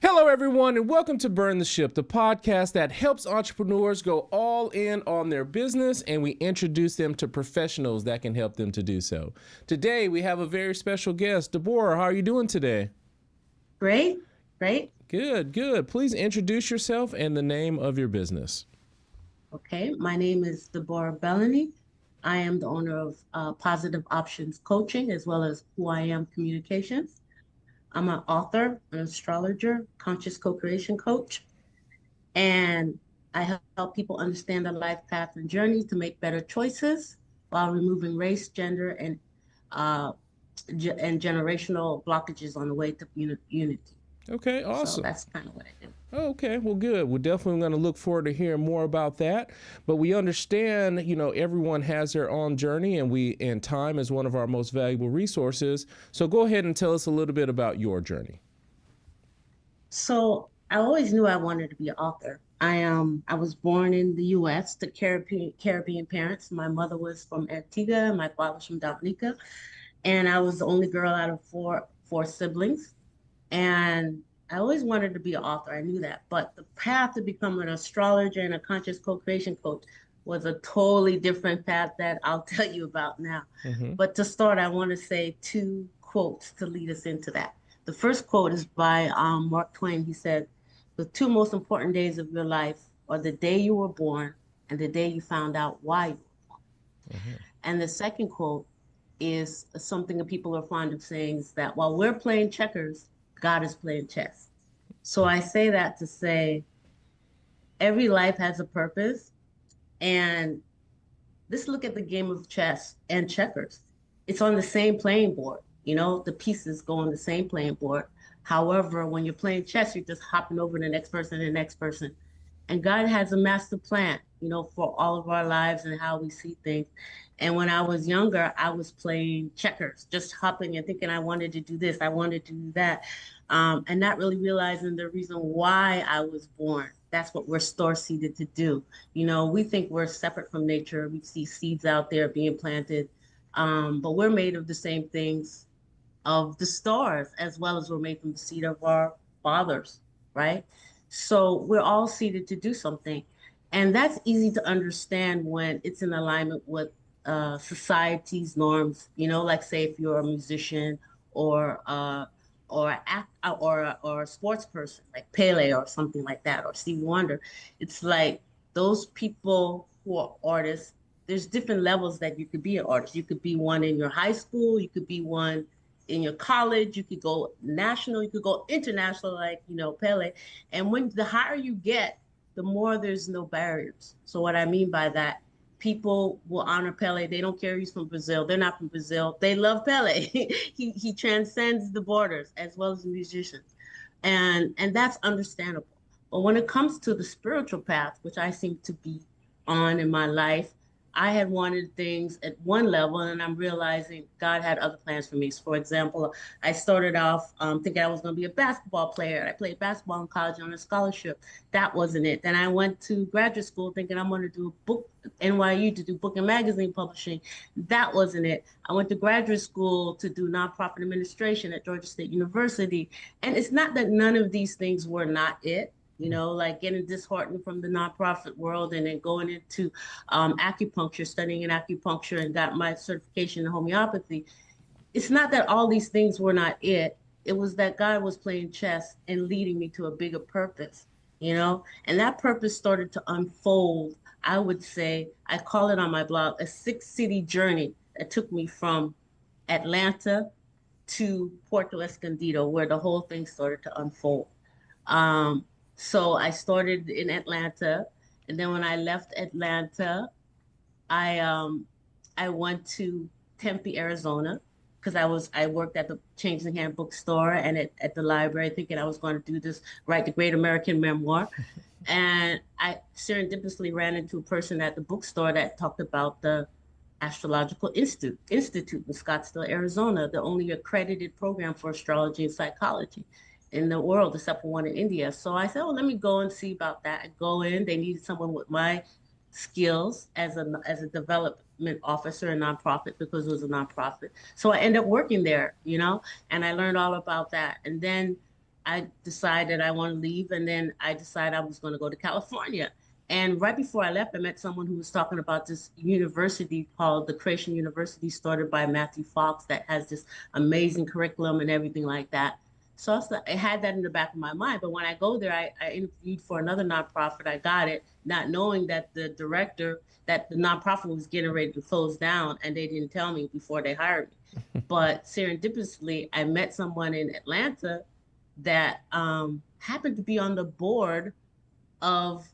Hello, everyone, and welcome to Burn the Ship, the podcast that helps entrepreneurs go all in on their business, and we introduce them to professionals that can help them to do so. Today, we have a very special guest. Deborah, how are you doing today? Great, great. Good, good. Please introduce yourself and the name of your business. Okay, my name is Deborah Bellony. I am the owner of Positive Options Coaching as well as Who I Am Communications. I'm an author, an astrologer, conscious co-creation coach, and I help people understand their life path and journey to make better choices while removing race, gender, uh, and generational blockages on the way to unity. Okay, So awesome. that's kind of what I do. Okay, well, good. We're definitely going to look forward to hearing more about that. But we understand, everyone has their own journey, and time is one of our most valuable resources. So go ahead and tell us a little bit about your journey. So I always knew I wanted to be an author. I was born in the U.S. to Caribbean parents. My mother was from Antigua, and my father was from Dominica, and I was the only girl out of four siblings. And I always wanted to be an author. I knew that, but the path to become an astrologer and a conscious co-creation coach was a totally different path that I'll tell you about now. Mm-hmm. But to start, I want to say two quotes to lead us into that. The first quote is by Mark Twain. He said, "The two most important days of your life are the day you were born and the day you found out why you were born." Mm-hmm. And the second quote is something that people are fond of saying is that while we're playing checkers, God is playing chess. So I say that to say every life has a purpose. And let's look at the game of chess and checkers. It's on the same playing board. The pieces go on the same playing board. However, when you're playing chess, you're just hopping over the next person and the next person. And God has a master plan, for all of our lives and how we see things. And when I was younger, I was playing checkers, just hopping and thinking I wanted to do this, I wanted to do that, and not really realizing the reason why I was born. That's what we're star seeded to do. We think we're separate from nature. We see seeds out there being planted, but we're made of the same things of the stars, as well as we're made from the seed of our fathers, right? So we're all seeded to do something. And that's easy to understand when it's in alignment with society's norms, like say if you're a musician or or a sports person like Pele or something like that, or Stevie Wonder. It's like those people who are artists, there's different levels that you could be an artist. You could be one in your high school, you could be one in your college, you could go national, you could go international, like Pele. And when the higher you get, the more there's no barriers. So what I mean by that, people will honor Pele. They don't care he's from Brazil. They're not from Brazil. They love Pele. he transcends the borders as well as the musicians. And that's understandable. But when it comes to the spiritual path, which I seem to be on in my life, I had wanted things at one level, and I'm realizing God had other plans for me. So, for example, I started off thinking I was going to be a basketball player. I played basketball in college on a scholarship. That wasn't it. Then I went to graduate school thinking I'm going to do a book, NYU, to do book and magazine publishing. That wasn't it. I went to graduate school to do nonprofit administration at Georgia State University. And it's not that none of these things were not it. Like getting disheartened from the nonprofit world and then going into acupuncture, studying in acupuncture, and got my certification in homeopathy. It's not that all these things were not it. It was that God was playing chess and leading me to a bigger purpose. And that purpose started to unfold. I would say, I call it on my blog, a 6-city journey that took me from Atlanta to Puerto Escondido, where the whole thing started to unfold. Um, so I started in Atlanta, and then when I left Atlanta, I um, I went to Tempe, Arizona, because I worked at the Changing Hand bookstore and at the library, thinking I was going to do this, write the Great American Memoir. And I serendipitously ran into a person at the bookstore that talked about the Astrological Institute in Scottsdale, Arizona, the only accredited program for astrology and psychology in the world, except for one in India. So I said, "Oh, let me go and see about that." I go in. They needed someone with my skills as a development officer, a nonprofit, because it was a nonprofit. So I ended up working there, and I learned all about that. And then I decided I want to leave, and then I decided I was going to go to California. And right before I left, I met someone who was talking about this university called the Creation University, started by Matthew Fox, that has this amazing curriculum and everything like that. So I had that in the back of my mind. But when I go there, I interviewed for another nonprofit. I got it, not knowing that the director, that the nonprofit was getting ready to close down, and they didn't tell me before they hired me. But serendipitously, I met someone in Atlanta that happened to be on the board of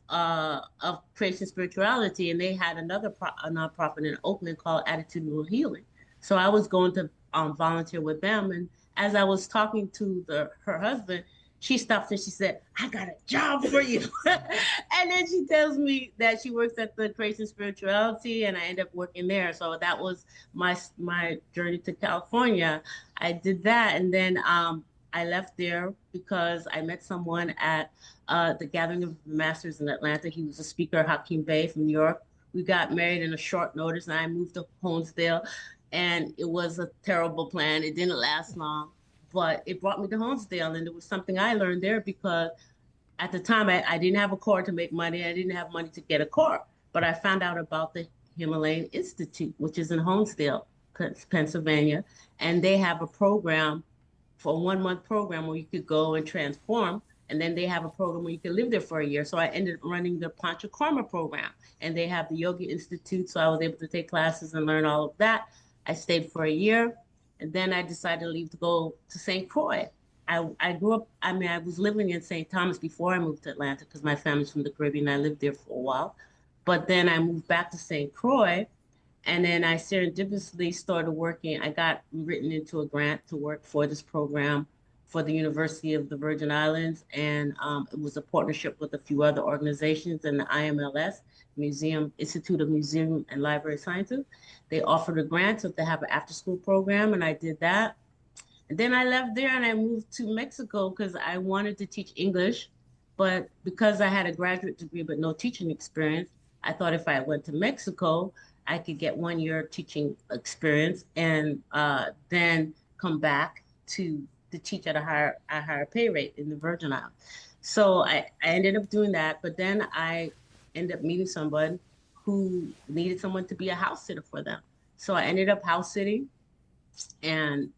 Creation Spirituality, and they had a nonprofit in Oakland called Attitudinal Healing. So I was going to volunteer with them, and as I was talking to her husband, she stopped and she said, "I got a job for you." And then she tells me that she works at the Creation Spirituality, and I end up working there. So that was my journey to California. I did that, and then I left there because I met someone at the Gathering of the Masters in Atlanta. He was a speaker, Hakeem Bey from New York. We got married in a short notice, and I moved to Honesdale, and it was a terrible plan. It didn't last long, but it brought me to Honesdale, and it was something I learned there because at the time I didn't have a car to make money. I didn't have money to get a car, but I found out about the Himalayan Institute, which is in Honesdale, Pennsylvania, and they have a program for a 1 month program where you could go and transform. And then they have a program where you can live there for a year. So I ended up running the Panchakarma program, and they have the Yoga Institute. So I was able to take classes and learn all of that. I stayed for a year, and then I decided to leave to go to St. Croix. I grew up, I was living in St. Thomas before I moved to Atlanta because my family's from the Caribbean. I lived there for a while. But then I moved back to St. Croix, and then I serendipitously started working. I got written into a grant to work for this program for the University of the Virgin Islands. And it was a partnership with a few other organizations and the IMLS, Museum Institute of Museum and Library Sciences. They offered a grant to have an after school program, and I did that. And then I left there and I moved to Mexico because I wanted to teach English. But because I had a graduate degree but no teaching experience, I thought if I went to Mexico, I could get 1 year teaching experience and then come back to teach at a higher pay rate in the Virgin Islands. So I ended up doing that, but then I ended up meeting someone who needed someone to be a house sitter for them. So I ended up house sitting and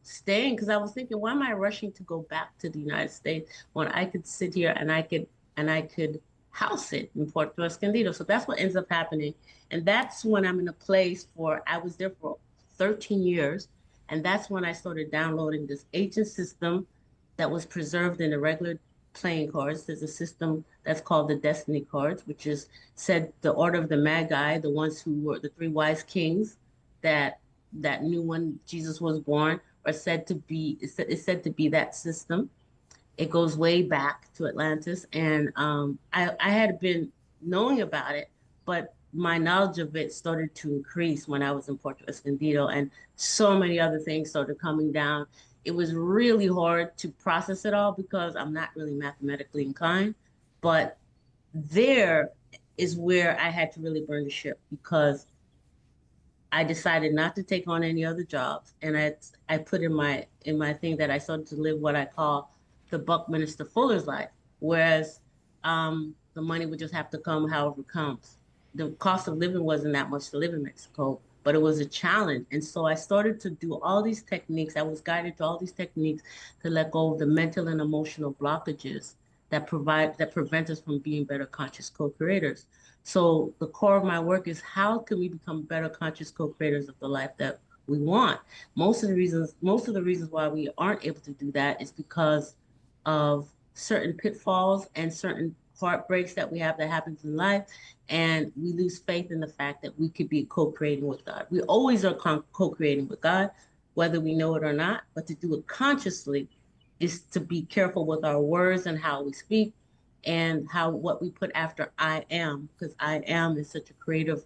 staying because I was thinking, why am I rushing to go back to the United States when I could sit here and I could house sit in Puerto Escondido? So that's what ends up happening. And that's when I'm in a place I was there for 13 years. And that's when I started downloading this ancient system that was preserved in the regular playing cards. There's a system that's called the Destiny cards, which is said the order of the Magi, the ones who were the three wise kings that knew when Jesus was born, are said to be, it's said to be that system. It goes way back to Atlantis. And I had been knowing about it, but my knowledge of it started to increase when I was in Puerto Escondido, and so many other things started coming down. It was really hard to process it all because I'm not really mathematically inclined, but there is where I had to really burn the ship because I decided not to take on any other jobs, and I put in my thing that I started to live what I call the Buckminster Fuller's life, whereas the money would just have to come however it comes. The cost of living wasn't that much to live in Mexico, but it was a challenge. And so I started to do all these techniques. I was guided to all these techniques to let go of the mental and emotional blockages that prevent us from being better conscious co-creators. So the core of my work is how can we become better conscious co-creators of the life that we want? Most of the reasons why we aren't able to do that is because of certain pitfalls and certain heartbreaks that we have that happens in life, and we lose faith in the fact that we could be co-creating with God. We always are co-creating with God, whether we know it or not, but to do it consciously is to be careful with our words and how we speak and what we put after I am, because I am is such a creative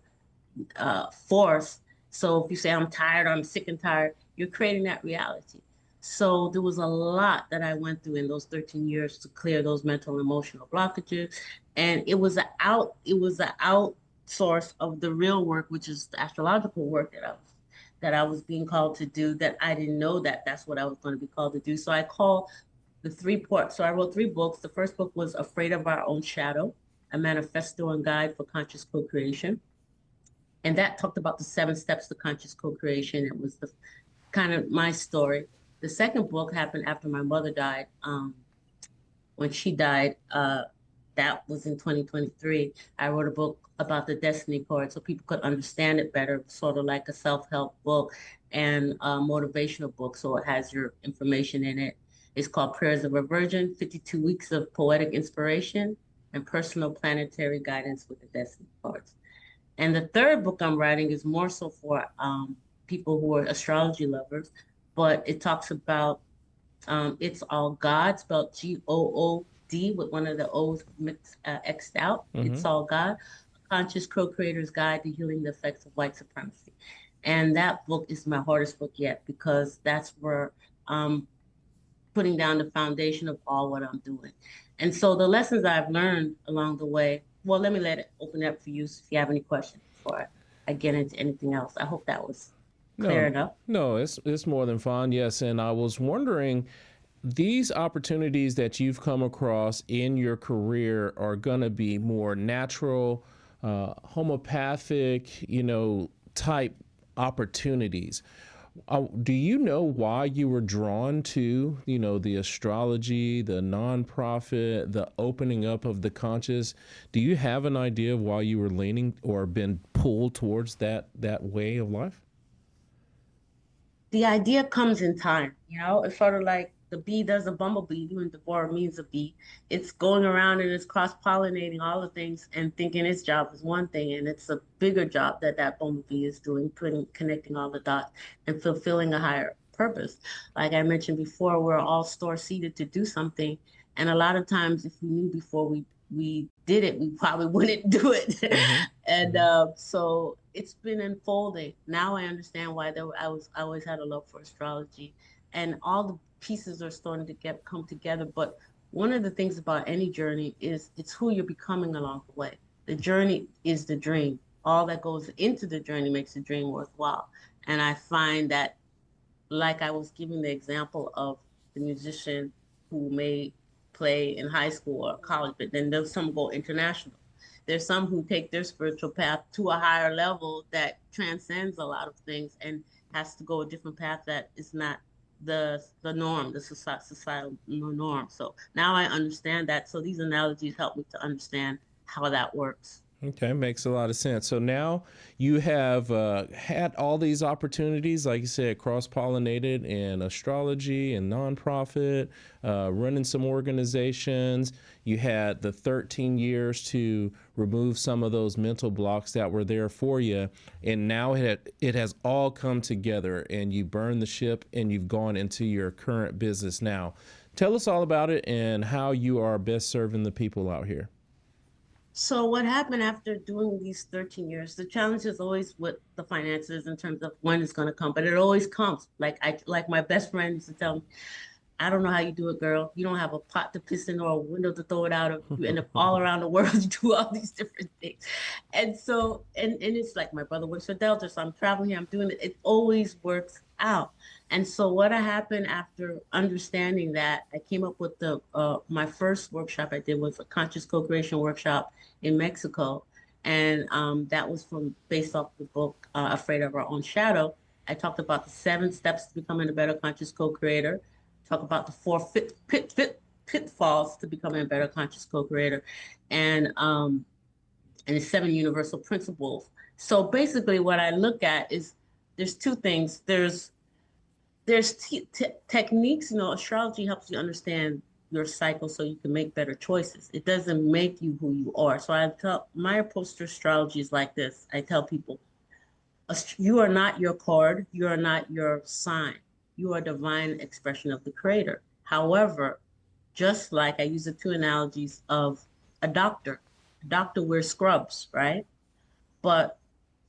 force. So if you say I'm tired or I'm sick and tired, you're creating that reality. So there was a lot that I went through in those 13 years to clear those mental and emotional blockages. And it was an outsource of the real work, which is the astrological work that I was being called to do, that I didn't know that that's what I was going to be called to do. So I call So I wrote 3 books. The first book was Afraid of Our Own Shadow, a manifesto and guide for conscious co-creation. And that talked about the 7 steps to conscious co-creation. It was the kind of my story. The second book happened after my mother died. When she died, that was in 2023. I wrote a book about the Destiny Card so people could understand it better, sort of like a self-help book and a motivational book. So it has your information in it. It's called Prayers of a Virgin, 52 Weeks of Poetic Inspiration and Personal Planetary Guidance with the Destiny Cards. And the third book I'm writing is more so for people who are astrology lovers, but it talks about It's All God, spelled Good, with one of the O's X'd out. Mm-hmm. It's All God, a conscious co-creator's guide to healing the effects of white supremacy. And that book is my hardest book yet because that's where I'm putting down the foundation of all what I'm doing. And so the lessons I've learned along the way, well, let me let it open up for you if you have any questions before I get into anything else. I hope that was clear No, enough. no, it's more than fun. Yes, and I was wondering, these opportunities that you've come across in your career are going to be more natural, homeopathic, type opportunities. Do you know why you were drawn to, the astrology, the nonprofit, the opening up of the conscious? Do you have an idea of why you were leaning or been pulled towards that way of life? The idea comes in time, it's sort of like the bee does a bumblebee, even Deborah means a bee. It's going around and it's cross-pollinating all the things and thinking its job is one thing, and it's a bigger job that bumblebee is doing, connecting all the dots and fulfilling a higher purpose. Like I mentioned before, we're all store-seated to do something, and a lot of times if we knew before we did it, we probably wouldn't do it. Mm-hmm. And so it's been unfolding. Now I understand why I always had a love for astrology, and all the pieces are starting to come together. But one of the things about any journey is it's who you're becoming along the way. The journey is the dream. All that goes into the journey makes the dream worthwhile. And I find that, like I was giving the example of the musician who may play in high school or college, but then there's some go international. There's some who take their spiritual path to a higher level that transcends a lot of things and has to go a different path that is not the norm, the societal norm. So now I understand that. So these analogies help me to understand how that works. Okay, makes a lot of sense. So now you have had all these opportunities, like you said, cross-pollinated in astrology and nonprofit, running some organizations. You had the 13 years to remove some of those mental blocks that were there for you, and now it has all come together, and you burned the ship, and you've gone into your current business now. Tell us all about it and how you are best serving the people out here. So what happened after doing these 13 years? The challenge is always with the finances in terms of when it's going to come, but it always comes. Like my best friend used to tell me, I don't know how you do it, girl. You don't have a pot to piss in or a window to throw it out of. You end up all around the world. You do all these different things. And so, and it's like my brother works for Delta, so I'm traveling here, I'm doing it. It always works out. And so what happened after understanding that, I came up with my first workshop I did was a conscious co-creation workshop in Mexico. And that was based off the book, Afraid of Our Own Shadow. I talked about the 7 steps to becoming a better conscious co-creator. Talk about the 4 pitfalls to becoming a better conscious co-creator, and the 7 universal principles. So basically, what I look at is there's 2 things. There's techniques. Astrology helps you understand your cycle so you can make better choices. It doesn't make you who you are. So my approach to astrology is like this. I tell people, you are not your card. You are not your sign. You are a divine expression of the creator. However, just like I use the 2 analogies of a doctor. A doctor wears scrubs, right? But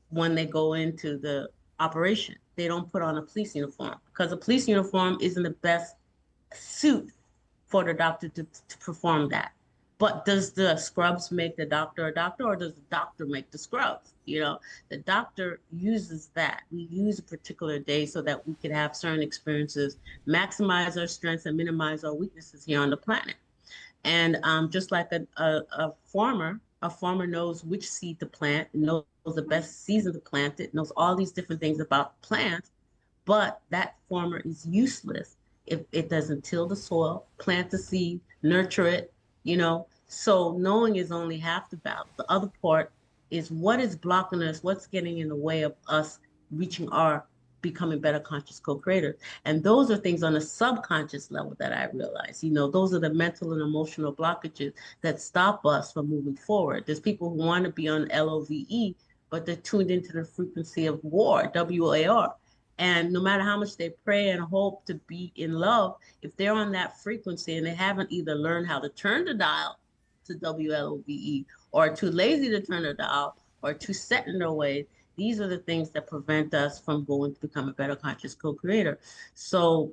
when they go into the operation, they don't put on a police uniform because a police uniform isn't the best suit for the doctor to perform that. But does the scrubs make the doctor a doctor, or does the doctor make the scrubs? You know, the doctor uses that. We use a particular day so that we could have certain experiences, maximize our strengths and minimize our weaknesses here on the planet. And just like a farmer knows which seed to plant, knows the best season to plant it, knows all these different things about plants, but that farmer is useless if it doesn't till the soil, plant the seed, nurture it, you know. So knowing is only half the battle. The other part is what is blocking us, what's getting in the way of us reaching our becoming better conscious co-creators. And those are things on a subconscious level that I realize, you know, those are the mental and emotional blockages that stop us from moving forward. There's people who want to be on LOVE, but they're tuned into the frequency of war, WAR. And no matter how much they pray and hope to be in love, if they're on that frequency and they haven't either learned how to turn the dial to WLOVE, or too lazy to turn the dial, or too set in their ways, these are the things that prevent us from going to become a better conscious co-creator. So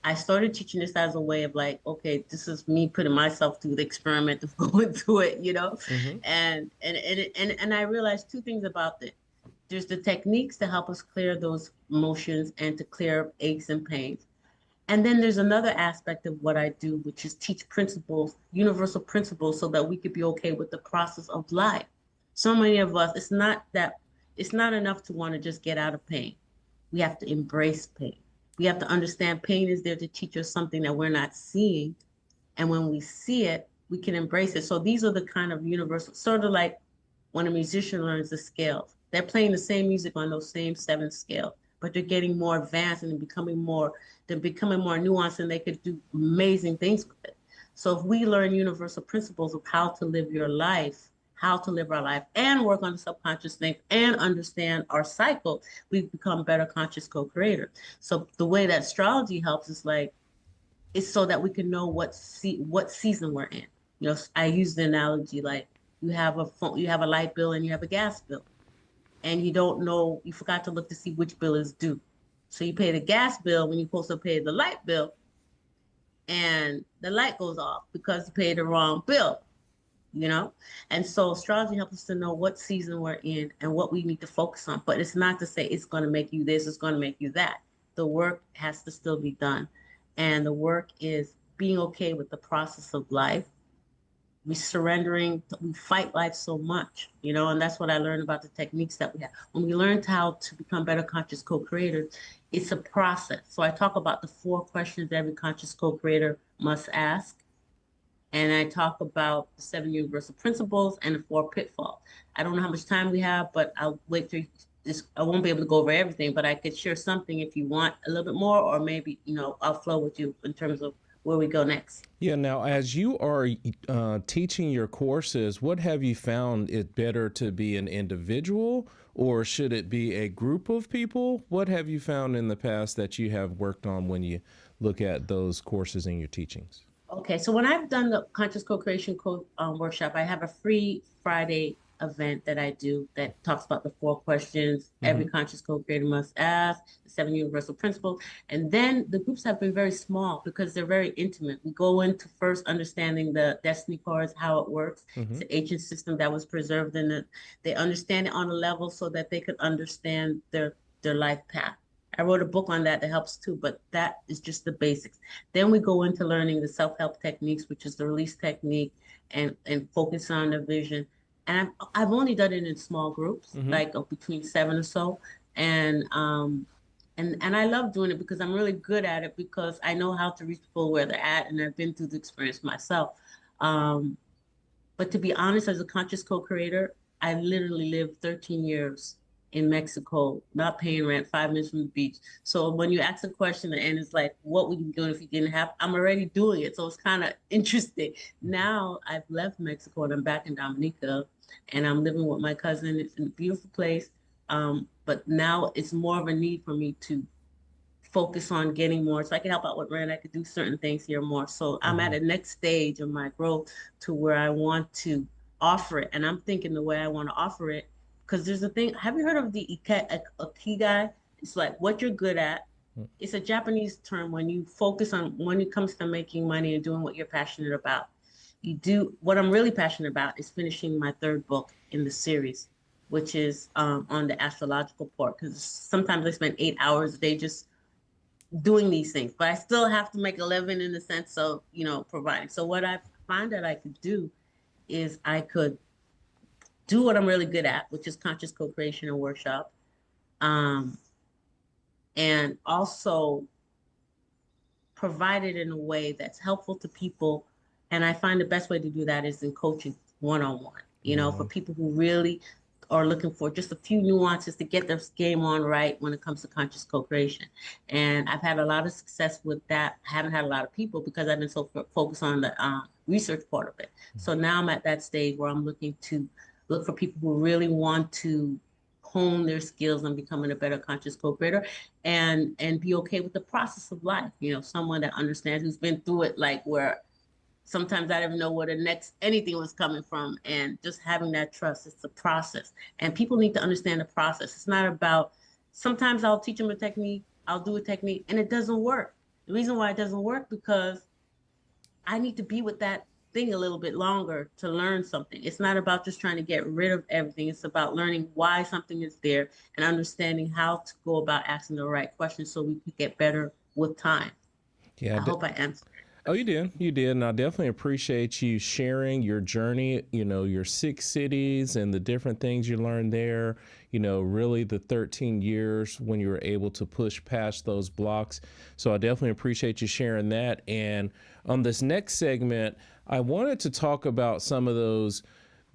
I started teaching this as a way of like, okay, this is me putting myself through the experiment of going through it, you know? Mm-hmm. And I realized two things about it. There's the techniques to help us clear those emotions and to clear aches and pains. And then there's another aspect of what I do, which is teach principles, universal principles, so that we could be okay with the process of life. So many of us, it's not enough to want to just get out of pain. We have to embrace pain. We have to understand pain is there to teach us something that we're not seeing. And when we see it, we can embrace it. So these are the kind of universal, sort of like when a musician learns the scales. They're playing the same music on those same 7 scales, but they're getting more advanced and they're becoming more nuanced, and they could do amazing things with it. So if we learn universal principles of how to live your life, how to live our life, and work on the subconscious things and understand our cycle, we become better conscious co-creators. So the way that astrology helps is like, it's so that we can know what season we're in. You know, I use the analogy like you have a light bill and you have a gas bill, and you don't know, you forgot to look to see which bill is due. So you pay the gas bill when you're supposed to pay the light bill, and the light goes off because you paid the wrong bill, you know? And so astrology helps us to know what season we're in and what we need to focus on. But it's not to say it's going to make you this, it's going to make you that. The work has to still be done. And the work is being okay with the process of life. We fight life so much, you know, and that's what I learned about the techniques that we have. When we learned how to become better conscious co-creators, it's a process. So I talk about the 4 questions every conscious co-creator must ask. And I talk about the 7 universal principles and the 4 pitfalls. I don't know how much time we have, but I'll wait till this. I won't be able to go over everything, but I could share something if you want a little bit more, or maybe, you know, I'll flow with you in terms of where we go next. Yeah. Now, as you are teaching your courses, what have you found it better to be an individual, or should it be a group of people? What have you found in the past that you have worked on when you look at those courses in your teachings? Okay, so when I've done the conscious co-creation workshop, I have a free Friday event that I do that talks about the 4 questions every conscious co-creator must ask, the 7 universal principles. And then the groups have been very small because they're very intimate. We go into first understanding the destiny cards, how it works. It's an ancient system that was preserved, and they understand it on a level so that they could understand their life path. I wrote a book on that helps too, but that is just the basics. Then we go into learning the self-help techniques, which is the release technique, and focus on the vision. And I've only done it in small groups, like between 7 or so. And I love doing it because I'm really good at it, because I know how to reach people where they're at, and I've been through the experience myself. But to be honest, as a conscious co-creator, I literally lived 13 years in Mexico, not paying rent, 5 minutes from the beach. So when you ask a question and it's like, what would you be doing if you didn't have, I'm already doing it. So it's kind of interesting. Now I've left Mexico and I'm back in Dominica, and I'm living with my cousin. It's in a beautiful place. But now it's more of a need for me to focus on getting more, so I can help out with rent. I could do certain things here more. So I'm at a next stage of my growth to where I want to offer it. And I'm thinking the way I want to offer it, because there's a thing, have you heard of the ikigai? It's like what you're good at. It's a Japanese term when you focus on, when it comes to making money and doing what you're passionate about. You do what I'm really passionate about is finishing my third book in the series, which is on the astrological part. Because sometimes I spend 8 hours a day just doing these things, but I still have to make a living in the sense of, providing. So what I find that I could do is I could do what I'm really good at, which is conscious co-creation and workshop, um, and also provide it in a way that's helpful to people. And I find the best way to do that is in coaching one-on-one, for people who really are looking for just a few nuances to get their game on right when it comes to conscious co-creation. And I've had a lot of success with that. I haven't had a lot of people because I've been so focused on the research part of it. So now I'm at that stage where I'm looking to look for people who really want to hone their skills on becoming a better conscious co-creator and be okay with the process of life. Someone that understands, who's been through it, like where sometimes I didn't know where the next anything was coming from, and just having that trust. It's a process, and people need to understand the process. It's not about, sometimes I'll teach them a technique, I'll do a technique, and it doesn't work. The reason why it doesn't work, because I need to be with that thing a little bit longer to learn something. It's not about just trying to get rid of everything. It's about learning why something is there and understanding how to go about asking the right questions so we can get better with time. Yeah. I hope I answered. Oh, you did. You did. And I definitely appreciate you sharing your journey, your 6 cities and the different things you learned there, really the 13 years when you were able to push past those blocks. So I definitely appreciate you sharing that. And on this next segment, I wanted to talk about some of those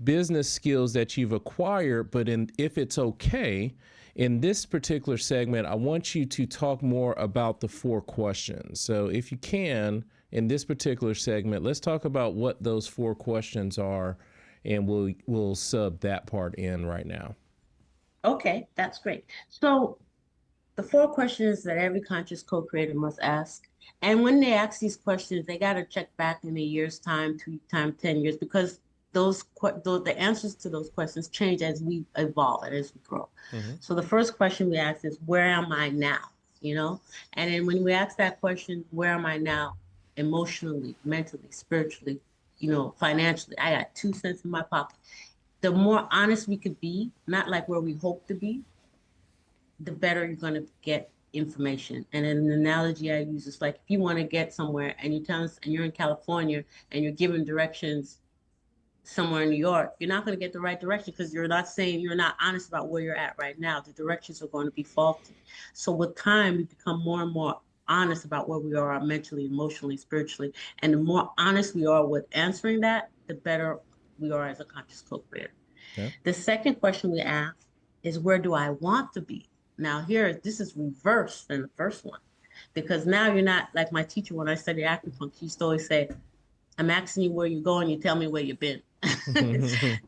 business skills that you've acquired, but if it's okay, in this particular segment, I want you to talk more about the 4 questions. So if you can, in this particular segment, let's talk about what those 4 questions are, and we'll sub that part in right now. Okay, that's great. So the 4 questions that every conscious co-creator must ask. And when they ask these questions, they got to check back in a year's time, 2 time, 10 years, because the answers to those questions change as we evolve and as we grow. Mm-hmm. So the first question we ask is, where am I now? And then when we ask that question, where am I now? Emotionally, mentally, spiritually, financially, I got 2 cents in my pocket. The more honest we could be, not like where we hope to be, the better you're going to get information. And an analogy I use is like, if you want to get somewhere and you tell us, and you're in California and you're giving directions somewhere in New York, you're not going to get the right direction because you're not honest about where you're at right now. The directions are going to be faulty. So with time, we become more and more honest about where we are mentally, emotionally, spiritually. And the more honest we are with answering that, the better we are as a conscious co-creator. Yeah. The second question we ask is, where do I want to be? Now this is reversed than the first one, because now you're not like my teacher when I studied acupuncture. She used to always say, I'm asking you where you're going, you tell me where you've been.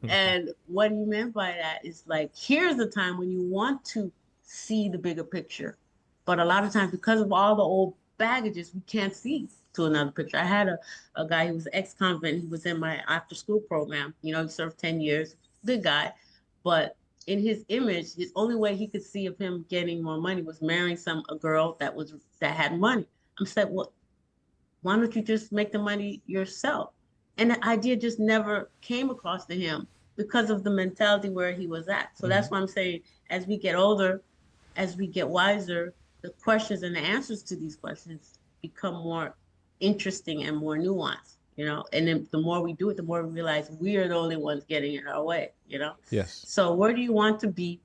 And what he meant by that is like, here's the time when you want to see the bigger picture. But a lot of times, because of all the old baggages, we can't see to another picture. I had a guy who was ex-convict. He was in my after-school program. He served 10 years, good guy. But in his image, his only way he could see of him getting more money was marrying a girl that had money. I'm said, well, why don't you just make the money yourself? And the idea just never came across to him because of the mentality where he was at. So that's why I'm saying, as we get older, as we get wiser, the questions and the answers to these questions become more interesting and more nuanced, and then the more we do it, the more we realize we are the only ones getting in our way, Yes. So where do you want to be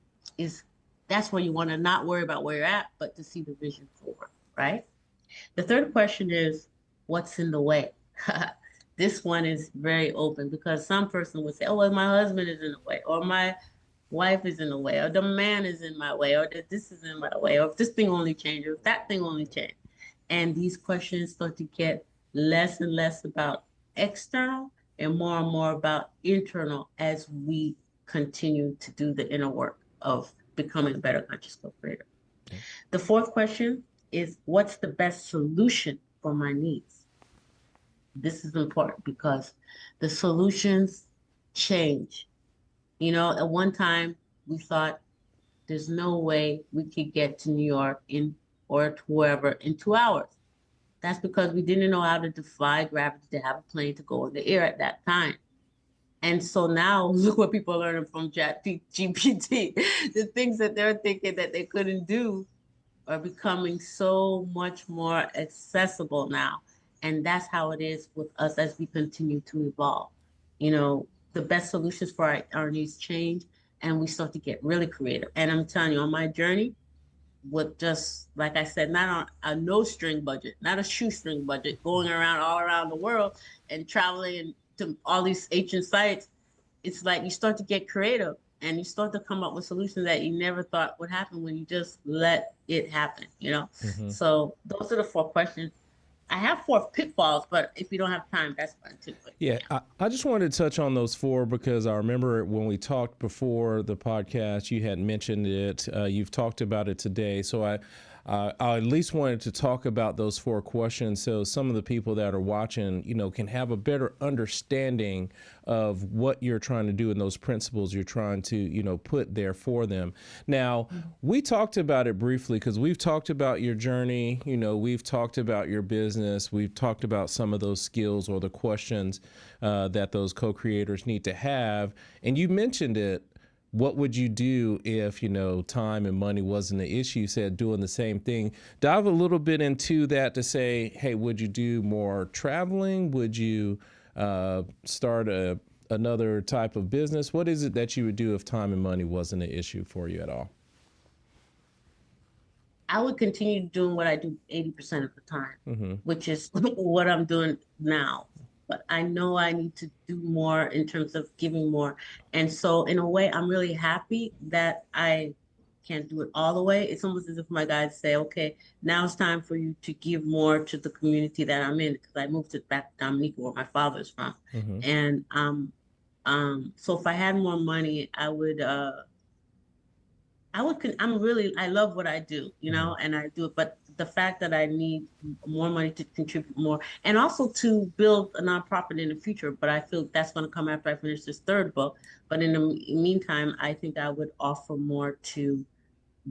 that's where you want to not worry about where you're at, but to see the vision forward, right? The third question is, what's in the way? This one is very open, because some person would say, oh, well, my husband is in the way, or my wife is in the way, or the man is in my way, or this is in my way, or if this thing only changed, or if that thing only changed. And these questions start to get less and less about external and more about internal as we continue to do the inner work of becoming a better conscious co-creator. Okay. The fourth question is, what's the best solution for my needs? This is important because the solutions change. At one time we thought there's no way we could get to New York or to wherever in 2 hours. That's because we didn't know how to defy gravity to have a plane to go in the air at that time. And so now look what people are learning from GPT. The things that they're thinking that they couldn't do are becoming so much more accessible now. And that's how it is with us as we continue to evolve. You know, the best solutions for our needs change and we start to get really creative. And I'm telling you, on my journey, with just like I said, not on a no string budget, not a shoestring budget, going around all around the world and traveling to all these ancient sites, it's like you start to get creative and you start to come up with solutions that you never thought would happen when you just let it happen, you know? Mm-hmm. So those are the 4 questions. I have 4 pitfalls, but if you don't have time, that's fine too. But Yeah, yeah. I just wanted to touch on those four because I remember when we talked before the podcast, you had mentioned it. You've talked about it today. So I at least wanted to talk about those 4 questions so some of the people that are watching, can have a better understanding of what you're trying to do and those principles you're trying to, put there for them. Now, we talked about it briefly because we've talked about your journey, we've talked about your business, we've talked about some of those skills or the questions that those co-creators need to have. And you mentioned it. What would you do if, time and money wasn't an issue? You said doing the same thing. Dive a little bit into that to say, hey, would you do more traveling? Would you start another type of business? What is it that you would do if time and money wasn't an issue for you at all? I would continue doing what I do 80% of the time, Mm-hmm. which is what I'm doing now. But I know I need to do more in terms of giving more. And so, in a way, I'm really happy that I can't do it all the way. It's almost as if my guys say, okay, now it's time for you to give more to the community that I'm in, because I moved to back to Dominica, where my father's from. Mm-hmm. And so if I had more money, I'm really, I love what I do, Mm-hmm. and I do it. But the fact that I need more money to contribute more and also to build a nonprofit in the future, but I feel that's going to come after I finish this third book. But in the meantime, I think I would offer more to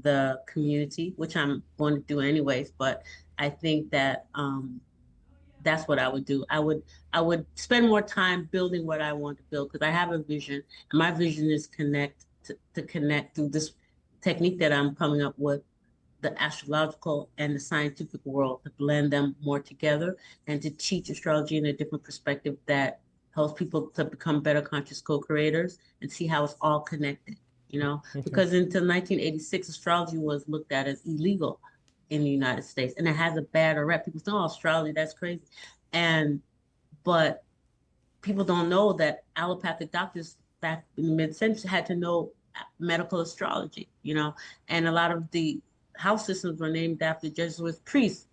the community, which I'm going to do anyways. But I think that that's what I would do. I would spend more time building what I want to build because I have a vision, and my vision is to connect through this technique that I'm coming up with, the astrological and the scientific world, to blend them more together and to teach astrology in a different perspective that helps people to become better conscious co-creators and see how it's all connected, Okay. because until 1986, astrology was looked at as illegal in the United States, and it has a bad rep. People say, "Oh, astrology, that's crazy," and but people don't know that allopathic doctors back in the mid-century had to know medical astrology, and a lot of the house systems were named after Jesuit priests,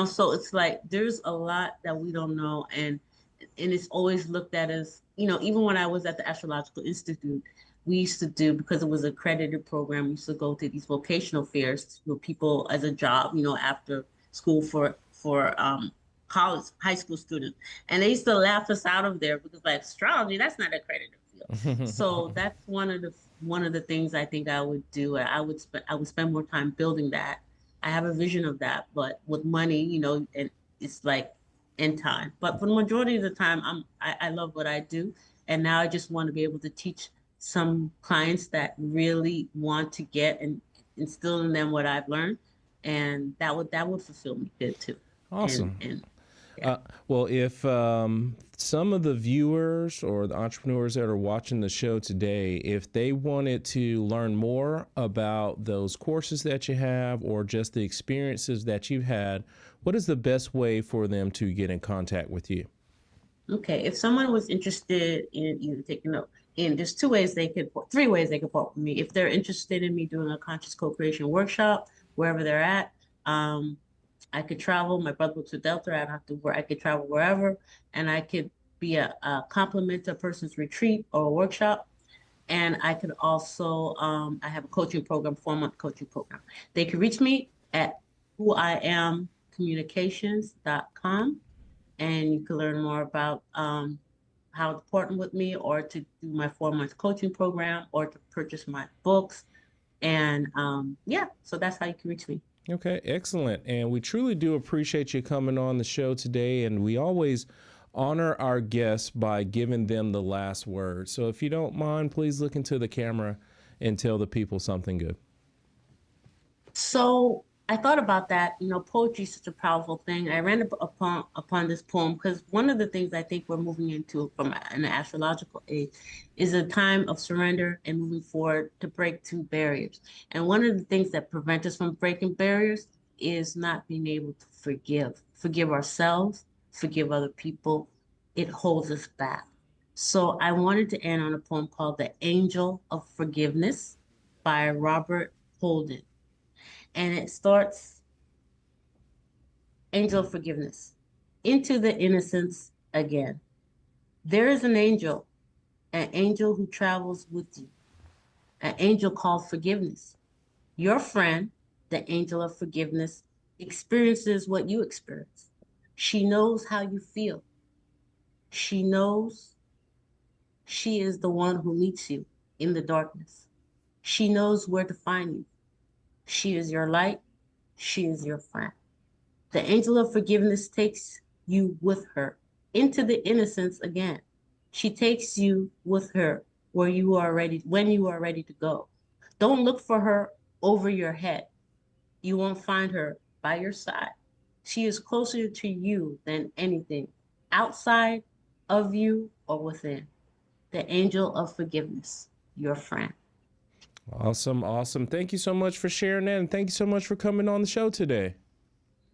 so it's like there's a lot that we don't know, and it's always looked at as, even when I was at the Astrological Institute, we used to do, because it was an accredited program, we used to go to these vocational fairs with people as a job, after school for college, high school students. And they used to laugh us out of there because like astrology, that's not accredited field. So that's one of the things I think I would do. I would spend more time building that. I have a vision of that, but with money, and it's like in time. But for the majority of the time, I love what I do, and now I just want to be able to teach some clients that really want to get and instill in them what I've learned, and that would fulfill me good too. And Awesome. and yeah. Uh, well, if some of the viewers or the entrepreneurs that are watching the show today, if they wanted to learn more about those courses that you have or just the experiences that you've had, what is the best way for them to get in contact with you? Okay, if someone was interested in either taking up, and there's 3 ways they could partner with me. If they're interested in me doing a conscious co-creation workshop, wherever they're at, I could travel. My brother works with Delta. I don't have to work. I could travel wherever, and I could be a complement to a person's retreat or a workshop. And I could also, I have a coaching program, 4-month coaching program. They can reach me at whoiamcommunications.com, and you can learn more about how to partner with me or to do my 4-month coaching program or to purchase my books. And yeah, so that's how you can reach me. Okay, excellent. And we truly do appreciate you coming on the show today. And we always honor our guests by giving them the last word. So if you don't mind, please look into the camera and tell the people something good. So I thought about that. Poetry is such a powerful thing. I ran upon this poem because one of the things I think we're moving into from an astrological age is a time of surrender and moving forward to break through barriers. And one of the things that prevent us from breaking barriers is not being able to forgive ourselves, forgive other people. It holds us back. So I wanted to end on a poem called The Angel of Forgiveness by Robert Holden. And it starts, angel of forgiveness, into the innocence again. There is an angel who travels with you, an angel called forgiveness. Your friend, the angel of forgiveness, experiences what you experience. She knows how you feel. She knows she is the one who meets you in the darkness. She knows where to find you. She is your light. She is your friend. The angel of forgiveness takes you with her into the innocence again. She takes you with her when you are ready to go. Don't look for her over your head. You won't find her by your side. She is closer to you than anything, outside of you or within. The angel of forgiveness, your friend. Awesome. Awesome. Thank you so much for sharing that. And thank you so much for coming on the show today.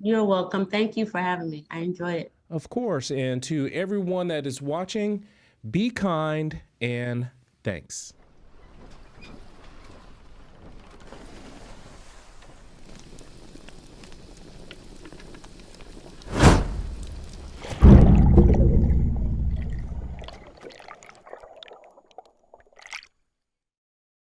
You're welcome. Thank you for having me. I enjoyed it. Of course. And to everyone that is watching, be kind and thanks.